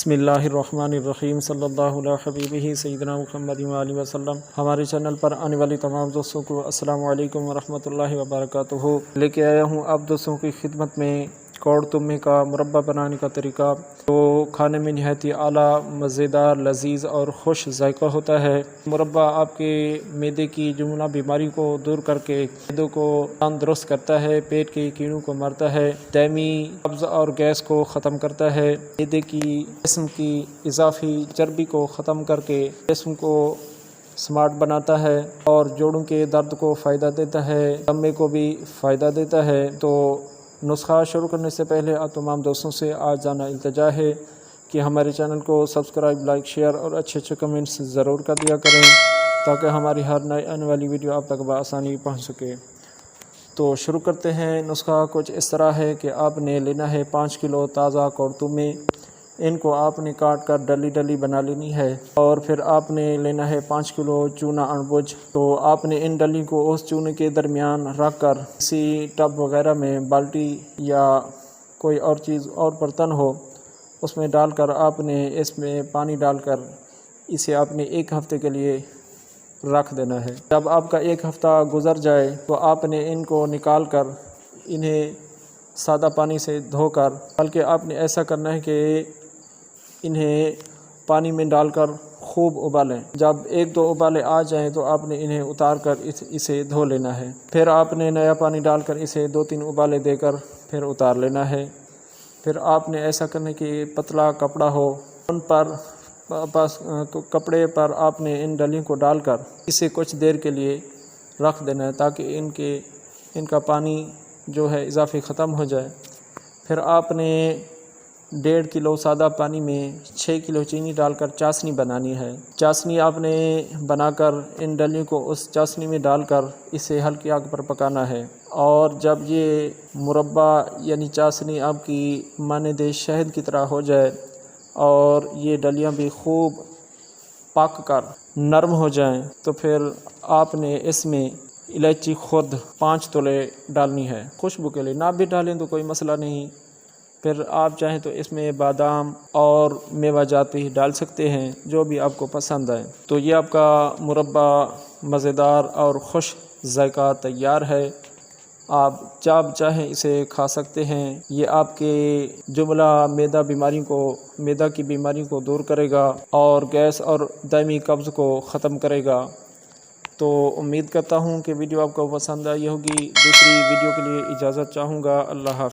بسم اللہ الرحمن الرحیم صلی اللہ علیہ حبیبہ سیدنا محمد وآلہ وسلم۔ ہمارے چینل پر آنے والی تمام دوستوں کو السلام علیکم ورحمۃ اللہ وبرکاتہ۔ لے کے آیا ہوں آپ دوستوں کی خدمت میں کوڑ تمے کا مربع بنانے کا طریقہ، تو کھانے میں نہایت ہی اعلیٰ، مزیدار، لذیذ اور خوش ذائقہ ہوتا ہے۔ مربع آپ کے معدے کی جملہ بیماری کو دور کر کے معدے کو تندرست کرتا ہے، پیٹ کے کیڑوں کو مارتا ہے، دائمی قبض اور گیس کو ختم کرتا ہے، معدے کی جسم کی اضافی چربی کو ختم کر کے جسم کو سمارٹ بناتا ہے اور جوڑوں کے درد کو فائدہ دیتا ہے، دمے کو بھی فائدہ دیتا ہے۔ تو نسخہ شروع کرنے سے پہلے آپ تمام دوستوں سے آج جانا التجا ہے کہ ہمارے چینل کو سبسکرائب، لائک، شیئر اور اچھے کمنٹس ضرور کر دیا کریں تاکہ ہماری ہر نئی آنے والی ویڈیو آپ تک بآسانی پہنچ سکے۔ تو شروع کرتے ہیں۔ نسخہ کچھ اس طرح ہے کہ آپ نے لینا ہے 5 کلو تازہ کوڑ تمے، ان کو آپ نے کاٹ کر ڈلی ڈلی بنا لینی ہے، اور پھر آپ نے لینا ہے 5 کلو چونا انبوج۔ تو آپ نے ان ڈلی کو اس چونے کے درمیان رکھ کر کسی ٹب وغیرہ میں، بالٹی یا کوئی اور چیز اور برتن ہو اس میں ڈال کر آپ نے اس میں پانی ڈال کر اسے آپ نے 1 ہفتے کے لیے رکھ دینا ہے۔ جب آپ کا 1 ہفتہ گزر جائے تو آپ نے ان کو نکال کر انہیں سادہ پانی سے دھو کر، بلکہ آپ نے ایسا کرنا ہے کہ انہیں پانی میں ڈال کر خوب ابالیں۔ جب 1-2 ابالے آ جائیں تو آپ نے انہیں اتار کر اسے دھو لینا ہے۔ پھر آپ نے نیا پانی ڈال کر اسے 2-3 ابالے دے کر پھر اتار لینا ہے۔ پھر آپ نے ایسا کرنے کہ پتلا کپڑا ہو، ان پر کپڑے پر آپ نے ان ڈلیوں کو ڈال کر اسے کچھ دیر کے لیے رکھ دینا ہے تاکہ ان کا پانی جو ہے اضافی ختم ہو جائے۔ پھر آپ نے 1.5 کلو سادہ پانی میں 6 کلو چینی ڈال کر چاشنی بنانی ہے۔ چاشنی آپ نے بنا کر ان ڈلیوں کو اس چاشنی میں ڈال کر اسے ہلکی آگ پر پکانا ہے، اور جب یہ مربع یعنی چاشنی آپ کی مانند شہد کی طرح ہو جائے اور یہ ڈلیاں بھی خوب پک کر نرم ہو جائیں تو پھر آپ نے اس میں الائچی خرد 5 تلے ڈالنی ہے، خوشبو کے لیے۔ نہ بھی ڈالیں تو کوئی مسئلہ نہیں، پھر آپ چاہیں تو اس میں بادام اور میوہ جات بھی ڈال سکتے ہیں، جو بھی آپ کو پسند آئے۔ تو یہ آپ کا مربع مزیدار اور خوش ذائقہ تیار ہے۔ آپ جب چاہیں اسے کھا سکتے ہیں۔ یہ آپ کے جملہ معدہ کی بیماریوں کو دور کرے گا اور گیس اور دائمی قبض کو ختم کرے گا۔ تو امید کرتا ہوں کہ ویڈیو آپ کو پسند آئی ہوگی۔ دوسری ویڈیو کے لیے اجازت چاہوں گا۔ اللہ حافظ۔